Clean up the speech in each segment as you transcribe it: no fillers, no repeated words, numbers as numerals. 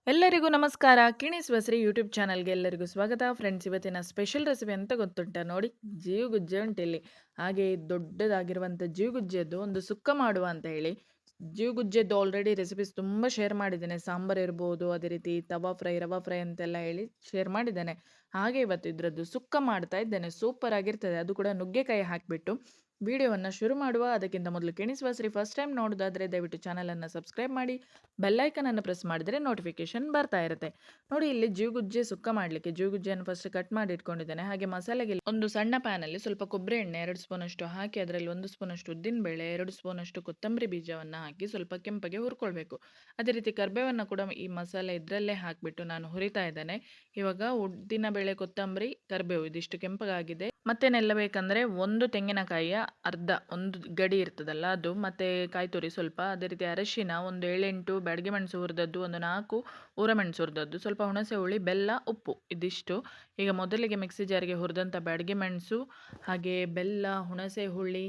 ಎಲ್ಲರಿಗೂ ನಮಸ್ಕಾರ. ಕಿಣಿಸ್ ಬಸ್ರಿ ಯೂಟ್ಯೂಬ್ ಚಾನಲ್‌ಗೆ ಎಲ್ಲರಿಗೂ ಸ್ವಾಗತ. ಫ್ರೆಂಡ್ಸ್, ಇವತ್ತಿನ ಸ್ಪೆಷಲ್ ರೆಸಿಪಿ ಅಂತ ಗೊತ್ತುಂಟಾ? ನೋಡಿ, ಜೀವಗುಜ್ಜೆ ಉಂಟಿಲ್ಲಿ. ಹಾಗೆ ದೊಡ್ಡದಾಗಿರುವಂಥ ಜೀವಗುಜ್ಜೆದ್ದು ಒಂದು ಸುಕ್ಕ ಮಾಡುವ ಅಂತ ಹೇಳಿ. ಜೀವಗುಜ್ಜೆದ್ದು ಆಲ್ರೆಡಿ ರೆಸಿಪೀಸ್ ತುಂಬ ಶೇರ್ ಮಾಡಿದ್ದೇನೆ. ಸಾಂಬಾರ್ ಇರ್ಬೋದು, ಅದೇ ರೀತಿ ತವಾ ಫ್ರೈ, ರವಾ ಫ್ರೈ ಅಂತೆಲ್ಲ ಹೇಳಿ ಶೇರ್ ಮಾಡಿದ್ದೇನೆ. ಹಾಗೆ ಇವತ್ತು ಇದರದ್ದು ಸುಕ್ಕ ಮಾಡ್ತಾ ಇದ್ದೇನೆ. ಸೂಪರ್ ಆಗಿರ್ತದೆ. ಅದು ಕೂಡ ನುಗ್ಗೆಕಾಯಿ ಹಾಕಿಬಿಟ್ಟು. ವಿಡಿಯೋವನ್ನು ಶುರು ಮಾಡುವ ಅದಕ್ಕಿಂತ ಮೊದಲು ಕಿಣಿಸ್ ಬಸ್ರಿ ಫಸ್ಟ್ ಟೈಮ್ ನೋಡೋದಾದರೆ ದಯವಿಟ್ಟು ಚಾನಲನ್ನು ಸಬ್ಸ್ಕ್ರೈಬ್ ಮಾಡಿ. ಬೆಲ್ಲೈಕನನ್ನು ಪ್ರೆಸ್ ಮಾಡಿದರೆ ನೋಟಿಫಿಕೇಶನ್ ಬರ್ತಾ ಇರುತ್ತೆ. ನೋಡಿ, ಇಲ್ಲಿ ಜೀವಗುಜ್ಜೆ ಸುಕ್ಕ ಮಾಡಲಿಕ್ಕೆ ಜೀವಗುಜ್ಜೆಯನ್ನು ಫಸ್ಟ್ ಕಟ್ ಮಾಡಿ ಇಟ್ಕೊಂಡಿದ್ದೇನೆ. ಹಾಗೆ ಮಸಾಲೆಗೆ ಒಂದು ಸಣ್ಣ ಪ್ಯಾನಲ್ಲಿ ಸ್ವಲ್ಪ ಕೊಬ್ಬರಿ ಎಣ್ಣೆ 2 ಸ್ಪೂನಷ್ಟು ಹಾಕಿ ಅದರಲ್ಲಿ 1 ಸ್ಪೂನಷ್ಟು ಉದ್ದಿನಬೇಳೆ, 2 ಸ್ಪೂನಷ್ಟು ಕೊತ್ತಂಬರಿ ಬೀಜವನ್ನು ಹಾಕಿ ಸ್ವಲ್ಪ ಕೆಂಪಗೆ ಹುರ್ಕೊಳ್ಬೇಕು. ಅದೇ ರೀತಿ ಕರಿಬೇವನ್ನು ಕೂಡ ಈ ಮಸಾಲೆ ಇದರಲ್ಲೇ ಹಾಕಿಬಿಟ್ಟು ನಾನು ಹುರಿತಾ ಇದ್ದೇನೆ. ಇವಾಗ ಉದ್ದಿನಬೇಳೆ, ಕೊತ್ತಂಬರಿ, ಕರಿಬೇವು ಇದಿಷ್ಟು ಕೆಂಪಗಾಗಿದೆ. ಮತ್ತೇನೆಲ್ಲ ಬೇಕಂದರೆ ಒಂದು ತೆಂಗಿನಕಾಯಿಯ ಅರ್ಧ, ಒಂದು ಗಡಿ ಇರ್ತದಲ್ಲ ಅದು, ಮತ್ತು ಕಾಯಿ ತುರಿ ಸ್ವಲ್ಪ, ಅದೇ ರೀತಿ ಅರಶಿನ, ಒಂದು 7-8 ಬ್ಯಾಡಗಿ ಮೆಣಸು ಹುರಿದದ್ದು, ಒಂದು 4 ಊರಮೆಣಸು ಹುರಿದದ್ದು, ಸ್ವಲ್ಪ ಹುಣಸೆ ಹುಳಿ, ಬೆಲ್ಲ, ಉಪ್ಪು ಇದಿಷ್ಟು. ಈಗ ಮೊದಲಿಗೆ ಮಿಕ್ಸಿ ಜಾರಿಗೆ ಹುರಿದಂಥ ಬ್ಯಾಡಗಿ ಮೆಣಸು, ಹಾಗೆ ಬೆಲ್ಲ, ಹುಣಸೆ ಹುಳಿ,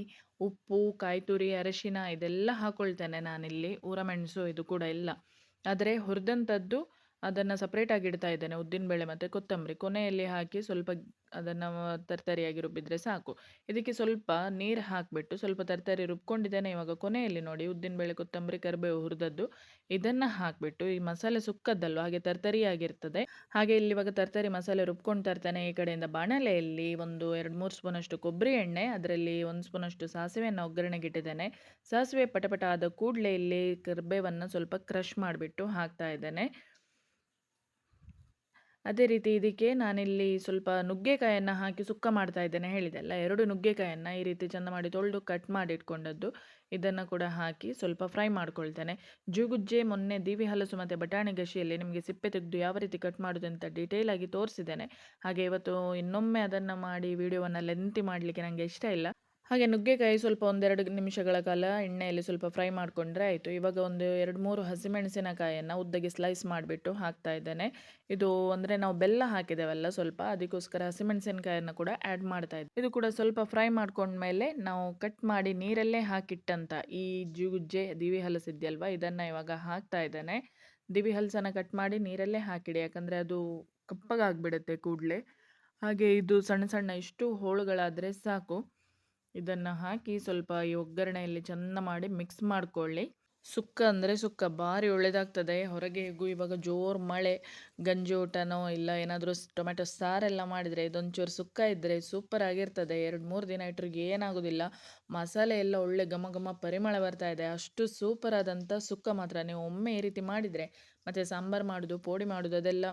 ಉಪ್ಪು, ಕಾಯಿ ತುರಿ, ಅರಶಿನ ಇದೆಲ್ಲ ಹಾಕ್ಕೊಳ್ತೇನೆ ನಾನಿಲ್ಲಿ. ಊರಮೆಣಸು ಇದು ಕೂಡ ಇಲ್ಲ. ಆದರೆ ಹುರಿದಂಥದ್ದು ಅದನ್ನು ಸಪ್ರೇಟಾಗಿ ಇಡ್ತಾ ಇದ್ದೇನೆ. ಉದ್ದಿನಬೇಳೆ ಮತ್ತು ಕೊತ್ತಂಬರಿ ಕೊನೆಯಲ್ಲಿ ಹಾಕಿ ಸ್ವಲ್ಪ ಅದನ್ನು ತರ್ತರಿಯಾಗಿ ರುಬ್ಬಿದರೆ ಸಾಕು. ಇದಕ್ಕೆ ಸ್ವಲ್ಪ ನೀರು ಹಾಕಿಬಿಟ್ಟು ಸ್ವಲ್ಪ ತರ್ತರಿ ರುಬ್ಕೊಂಡಿದ್ದೇನೆ. ಇವಾಗ ಕೊನೆಯಲ್ಲಿ ನೋಡಿ, ಉದ್ದಿನಬೇಳೆ, ಕೊತ್ತಂಬರಿ, ಕರಿಬೇವು ಹುರಿದದ್ದು ಇದನ್ನು ಹಾಕಿಬಿಟ್ಟು, ಈ ಮಸಾಲೆ ಸುಕ್ಕದ್ದಲ್ವ ಹಾಗೆ ತರ್ತರಿಯಾಗಿರ್ತದೆ. ಹಾಗೆ ಇಲ್ಲಿ ಇವಾಗ ತರ್ತರಿ ಮಸಾಲೆ ರುಬ್ಕೊಂಡು ತರ್ತೇನೆ. ಈ ಕಡೆಯಿಂದ ಬಾಣಲೆಯಲ್ಲಿ ಒಂದು 2-3 ಸ್ಪೂನಷ್ಟು ಕೊಬ್ಬರಿ ಎಣ್ಣೆ, ಅದರಲ್ಲಿ 1 ಸ್ಪೂನಷ್ಟು ಸಾಸಿವೆಯನ್ನು ಒಗ್ಗರಣೆಗೆ ಇಟ್ಟಿದ್ದೇನೆ. ಸಾಸಿವೆ ಪಟಪಟ ಆದ ಕೂಡಲೇ ಇಲ್ಲಿ ಕರಿಬೇವನ್ನು ಸ್ವಲ್ಪ ಕ್ರಷ್ ಮಾಡಿಬಿಟ್ಟು ಹಾಕ್ತಾ ಇದ್ದೇನೆ. ಅದೇ ರೀತಿ ಇದಕ್ಕೆ ನಾನಿಲ್ಲಿ ಸ್ವಲ್ಪ ನುಗ್ಗೆಕಾಯನ್ನು ಹಾಕಿ ಸುಕ್ಕ ಮಾಡ್ತಾ ಇದ್ದೇನೆ ಹೇಳಿದೆ ಅಲ್ಲ. 2 ನುಗ್ಗೆಕಾಯನ್ನು ಈ ರೀತಿ ಚೆಂದ ಮಾಡಿ ತೊಳೆದು ಕಟ್ ಮಾಡಿ ಇಟ್ಕೊಂಡದ್ದು, ಇದನ್ನು ಕೂಡ ಹಾಕಿ ಸ್ವಲ್ಪ ಫ್ರೈ ಮಾಡ್ಕೊಳ್ತೇನೆ. ಜೂಗುಜ್ಜೆ ಮೊನ್ನೆ ದೀವಿ ಹಲಸು ಮತ್ತು ಬಟಾಣಿ ಗಶಿಯಲ್ಲಿ ನಿಮಗೆ ಸಿಪ್ಪೆ ತೆಗೆದು ಯಾವ ರೀತಿ ಕಟ್ ಮಾಡೋದು ಅಂತ ಡೀಟೇಲ್ ಆಗಿ ತೋರಿಸಿದ್ದೇನೆ. ಹಾಗೆ ಇವತ್ತು ಇನ್ನೊಮ್ಮೆ ಅದನ್ನು ಮಾಡಿ ವಿಡಿಯೋವನ್ನು ಲೆಂತಿ ಮಾಡಲಿಕ್ಕೆ ನನಗೆ ಇಷ್ಟ ಇಲ್ಲ. ಹಾಗೆ ನುಗ್ಗೆಕಾಯಿ ಸ್ವಲ್ಪ 1-2 ನಿಮಿಷಗಳ ಕಾಲ ಎಣ್ಣೆಯಲ್ಲಿ ಸ್ವಲ್ಪ ಫ್ರೈ ಮಾಡಿಕೊಂಡ್ರೆ ಆಯಿತು. ಇವಾಗ ಒಂದು 2-3 ಹಸಿಮೆಣಸಿನಕಾಯಿಯನ್ನು ಉದ್ದಗೆ ಸ್ಲೈಸ್ ಮಾಡಿಬಿಟ್ಟು ಹಾಕ್ತಾ ಇದ್ದೇನೆ. ಇದು ಅಂದರೆ ನಾವು ಬೆಲ್ಲ ಹಾಕಿದ್ದೇವಲ್ಲ ಸ್ವಲ್ಪ, ಅದಕ್ಕೋಸ್ಕರ ಹಸಿಮೆಣಸಿನಕಾಯಿಯನ್ನು ಕೂಡ ಆ್ಯಡ್ ಮಾಡ್ತಾ ಇದ್ದೆ. ಇದು ಕೂಡ ಸ್ವಲ್ಪ ಫ್ರೈ ಮಾಡ್ಕೊಂಡ್ಮೇಲೆ ನಾವು ಕಟ್ ಮಾಡಿ ನೀರಲ್ಲೇ ಹಾಕಿಟ್ಟಂಥ ಈ ಜೀಗುಜ್ಜೆ ದಿವಿ ಹಲಸಿದೆಯಲ್ವ, ಇದನ್ನು ಇವಾಗ ಹಾಕ್ತಾ ಇದ್ದೇನೆ. ದಿವಿ ಹಲಸನ್ನು ಕಟ್ ಮಾಡಿ ನೀರಲ್ಲೇ ಹಾಕಿಡಿ, ಯಾಕಂದರೆ ಅದು ಕಪ್ಪಗಾಗ್ಬಿಡುತ್ತೆ ಕೂಡಲೇ. ಹಾಗೆ ಇದು ಸಣ್ಣ ಸಣ್ಣ ಇಷ್ಟು ಹೋಳುಗಳಾದರೆ ಸಾಕು. ಇದನ್ನು ಹಾಕಿ ಸ್ವಲ್ಪ ಈ ಒಗ್ಗರಣೆಯಲ್ಲಿ ಚೆಂದ ಮಾಡಿ ಮಿಕ್ಸ್ ಮಾಡ್ಕೊಳ್ಳಿ. ಸುಕ್ಕ ಅಂದರೆ ಸುಕ್ಕ ಭಾರಿ ಒಳ್ಳೆಯದಾಗ್ತದೆ. ಹೊರಗೆ ಹೇಗೂ ಇವಾಗ ಜೋರು ಮಳೆ, ಗಂಜಿ ಊಟನೋ ಇಲ್ಲ ಏನಾದರೂ ಟೊಮೆಟೊ ಸಾರೆಲ್ಲ ಮಾಡಿದರೆ ಇದೊಂಚೂರು ಸುಕ್ಕ ಇದ್ದರೆ ಸೂಪರ್ ಆಗಿರ್ತದೆ. 2-3 ದಿನ ಇಟ್ಟರಿಗೆ ಏನಾಗೋದಿಲ್ಲ. ಮಸಾಲೆ ಎಲ್ಲ ಒಳ್ಳೆ ಘಮ ಘಮ ಪರಿಮಳ ಬರ್ತಾ ಇದೆ. ಅಷ್ಟು ಸೂಪರ್ ಆದಂಥ ಸುಕ್ಕ ಮಾತ್ರ. ನೀವು ಒಮ್ಮೆ ಈ ರೀತಿ ಮಾಡಿದರೆ ಮತ್ತು ಸಾಂಬಾರು ಮಾಡೋದು, ಪೋಡಿ ಮಾಡೋದು ಅದೆಲ್ಲ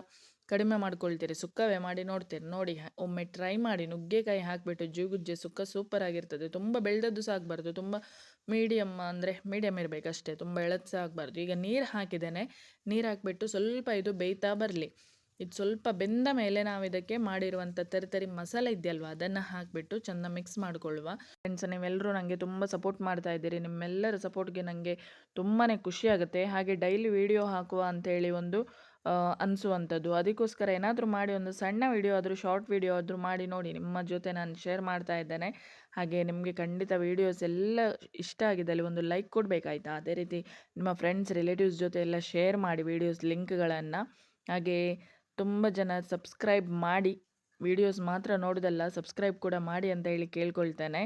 ಕಡಿಮೆ ಮಾಡ್ಕೊಳ್ತೀರಿ. ಸುಕ್ಕವೇ ಮಾಡಿ ನೋಡ್ತೀರಿ. ನೋಡಿ, ಒಮ್ಮೆ ಟ್ರೈ ಮಾಡಿ. ನುಗ್ಗೆಕಾಯಿ ಹಾಕಿಬಿಟ್ಟು ಜೀಗುಜ್ಜೆ ಸುಕ್ಕ ಸೂಪರ್ ಆಗಿರ್ತದೆ. ತುಂಬ ಬೆಳೆದದ್ದು ಸಹ ಆಗಬಾರ್ದು, ತುಂಬ ಮೀಡಿಯಮ್ ಅಂದರೆ ಮೀಡಿಯಮ್ ಇರಬೇಕಷ್ಟೇ, ತುಂಬ ಎಳತ್ತು ಸಹ ಆಗಬಾರ್ದು. ಈಗ ನೀರು ಹಾಕಿದ್ದೇನೆ. ನೀರು ಹಾಕಿಬಿಟ್ಟು ಸ್ವಲ್ಪ ಇದು ಬೇಯ್ತಾ ಬರಲಿ. ಇದು ಸ್ವಲ್ಪ ಬೆಂದ ಮೇಲೆ ನಾವು ಇದಕ್ಕೆ ಮಾಡಿರುವಂಥ ತರಿ ಮಸಾಲೆ ಇದೆಯಲ್ವ ಅದನ್ನು ಹಾಕಿಬಿಟ್ಟು ಚೆಂದ ಮಿಕ್ಸ್ ಮಾಡಿಕೊಳ್ಳುವ. ಫ್ರೆಂಡ್ಸ್, ನೀವೆಲ್ಲರೂ ನನಗೆ ತುಂಬ ಸಪೋರ್ಟ್ ಮಾಡ್ತಾ ಇದ್ದೀರಿ. ನಿಮ್ಮೆಲ್ಲರ ಸಪೋರ್ಟ್ಗೆ ನನಗೆ ತುಂಬಾ ಖುಷಿಯಾಗುತ್ತೆ. ಹಾಗೆ ಡೈಲಿ ವಿಡಿಯೋ ಹಾಕುವ ಅಂಥೇಳಿ ಒಂದು ಅನಿಸುವಂಥದ್ದು. ಅದಕ್ಕೋಸ್ಕರ ಏನಾದರೂ ಮಾಡಿ ಒಂದು ಸಣ್ಣ ವಿಡಿಯೋ ಆದರೂ, ಶಾರ್ಟ್ ವಿಡಿಯೋ ಆದರೂ ಮಾಡಿ ನೋಡಿ. ನಿಮ್ಮ ಜೊತೆ ನಾನು ಶೇರ್ ಮಾಡ್ತಾ ಇದ್ದೇನೆ. ಹಾಗೆ ನಿಮಗೆ ಖಂಡಿತ ವೀಡಿಯೋಸ್ ಎಲ್ಲ ಇಷ್ಟ ಆಗಿದ್ದಲ್ಲಿ ಒಂದು ಲೈಕ್ ಕೊಡಬೇಕಾಯ್ತಾ. ಅದೇ ರೀತಿ ನಿಮ್ಮ ಫ್ರೆಂಡ್ಸ್, ರಿಲೇಟಿವ್ಸ್ ಜೊತೆ ಎಲ್ಲ ಶೇರ್ ಮಾಡಿ ವೀಡಿಯೋಸ್ ಲಿಂಕ್ಗಳನ್ನು. ಹಾಗೆ ತುಂಬ ಜನ ಸಬ್ಸ್ಕ್ರೈಬ್ ಮಾಡಿ, ವೀಡಿಯೋಸ್ ಮಾತ್ರ ನೋಡೋದಲ್ಲ ಸಬ್ಸ್ಕ್ರೈಬ್ ಕೂಡ ಮಾಡಿ ಅಂತ ಹೇಳಿ ಕೇಳ್ಕೊಳ್ತೇನೆ.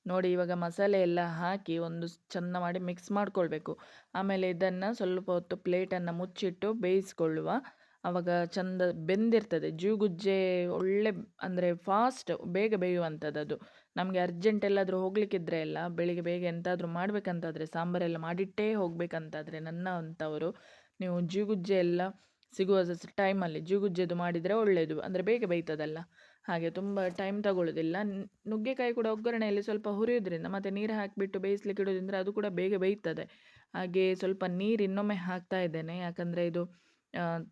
ನೋಡಿ, ಇವಾಗ ಮಸಾಲೆ ಎಲ್ಲ ಹಾಕಿ ಒಂದು ಚೆಂದ ಮಾಡಿ ಮಿಕ್ಸ್ ಮಾಡ್ಕೊಳ್ಬೇಕು. ಆಮೇಲೆ ಇದನ್ನು ಸ್ವಲ್ಪ ಹೊತ್ತು ಪ್ಲೇಟನ್ನು ಮುಚ್ಚಿಟ್ಟು ಬೇಯಿಸ್ಕೊಳ್ಳುವ. ಆವಾಗ ಚೆಂದ ಬೆಂದಿರ್ತದೆ. ಜೀಗುಜ್ಜೆ ಒಳ್ಳೆ ಅಂದರೆ ಫಾಸ್ಟ್ ಬೇಗ ಬೇಯುವಂಥದ್ದು ಅದು. ನಮಗೆ ಅರ್ಜೆಂಟ್ ಎಲ್ಲಾದರೂ ಹೋಗಲಿಕ್ಕಿದ್ರೆ ಎಲ್ಲ ಬೆಳಿಗ್ಗೆ ಬೇಗ ಎಂತಾದರೂ ಮಾಡಬೇಕಂತಾದರೆ, ಸಾಂಬಾರೆಲ್ಲ ಮಾಡಿಟ್ಟೇ ಹೋಗಬೇಕಂತಾದರೆ ನನ್ನ ಅಂಥವರು, ನೀವು ಜೀಗುಜ್ಜೆ ಎಲ್ಲ ಸಿಗುವ ಟೈಮಲ್ಲಿ ಜೀಗುಜ್ಜೆದು ಮಾಡಿದರೆ ಒಳ್ಳೆಯದು. ಅಂದರೆ ಬೇಗ ಬೇಯ್ತದಲ್ಲ, ಹಾಗೆ ತುಂಬ ಟೈಮ್ ತಗೊಳ್ಳೋದಿಲ್ಲ. ನುಗ್ಗೆಕಾಯಿ ಕೂಡ ಒಗ್ಗರಣೆಯಲ್ಲಿ ಸ್ವಲ್ಪ ಹುರಿಯೋದ್ರಿಂದ ಮತ್ತು ನೀರು ಹಾಕಿಬಿಟ್ಟು ಬೇಯಿಸ್ಲಿಕ್ಕೆ ಇಡೋದ್ರಿಂದ ಅದು ಕೂಡ ಬೇಗ ಬೇಯ್ತದೆ. ಹಾಗೆ ಸ್ವಲ್ಪ ನೀರು ಇನ್ನೊಮ್ಮೆ ಹಾಕ್ತಾ ಇದ್ದೇನೆ, ಯಾಕಂದರೆ ಇದು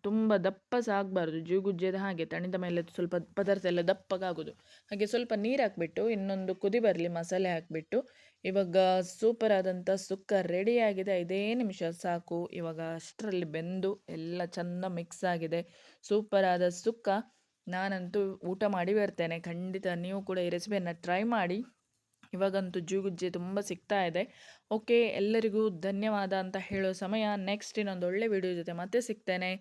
ತುಂಬ ದಪ್ಪ ಸಹ ಆಗಬಾರ್ದು. ಜೀಗುಜ್ಜೆದು ಹಾಗೆ ತಣಿದ ಮೇಲೆ ಸ್ವಲ್ಪ ಪದಾರ್ಥ ಎಲ್ಲ ದಪ್ಪಗಾಗೋದು. ಹಾಗೆ ಸ್ವಲ್ಪ ನೀರು ಹಾಕಿಬಿಟ್ಟು ಇನ್ನೊಂದು ಕುದಿ ಬರಲಿ ಮಸಾಲೆ ಹಾಕಿಬಿಟ್ಟು. ಇವಾಗ ಸೂಪರ್ ಆದಂಥ ಸುಕ್ಕ ರೆಡಿಯಾಗಿದೆ. 5 ನಿಮಿಷ ಸಾಕು. ಇವಾಗ ಅಷ್ಟರಲ್ಲಿ ಬೆಂದು ಎಲ್ಲ ಚೆಂದ ಮಿಕ್ಸ್ ಆಗಿದೆ. ಸೂಪರ್ ಆದ ಸುಕ್ಕ. ನಾನಂತೂ ಊಟ ಮಾಡಿ ಬರ್ತೇನೆ. ಖಂಡಿತ ನೀವು ಕೂಡ ಈ ರೆಸಿಪಿಯನ್ನು ಟ್ರೈ ಮಾಡಿ. ಇವಾಗಂತೂ ಜೀಗುಜ್ಜೆ ತುಂಬ ಸಿಗ್ತಾ ಇದೆ. ಓಕೆ, ಎಲ್ಲರಿಗೂ ಧನ್ಯವಾದ ಅಂತ ಹೇಳೋ ಸಮಯ. ನೆಕ್ಸ್ಟ್ ಇನ್ನೊಂದು ಒಳ್ಳೆ ವಿಡಿಯೋ ಜೊತೆ ಮತ್ತೆ ಸಿಗ್ತೇನೆ.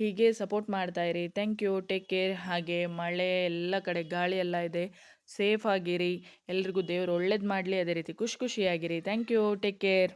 ಹೀಗೆ ಸಪೋರ್ಟ್ ಮಾಡ್ತಾ ಇರಿ. Thank you. Take care. ಹಾಗೆ ಮಳೆ ಎಲ್ಲ ಕಡೆ ಗಾಳಿ ಎಲ್ಲ ಇದೆ. ಸೇಫ್ ಆಗಿರಿ. ಎಲ್ರಿಗೂ ದೇವರು ಒಳ್ಳೇದು ಮಾಡಲಿ. ಅದೇ ರೀತಿ ಖುಷಿಯಾಗಿರಿ. Thank you. Take care.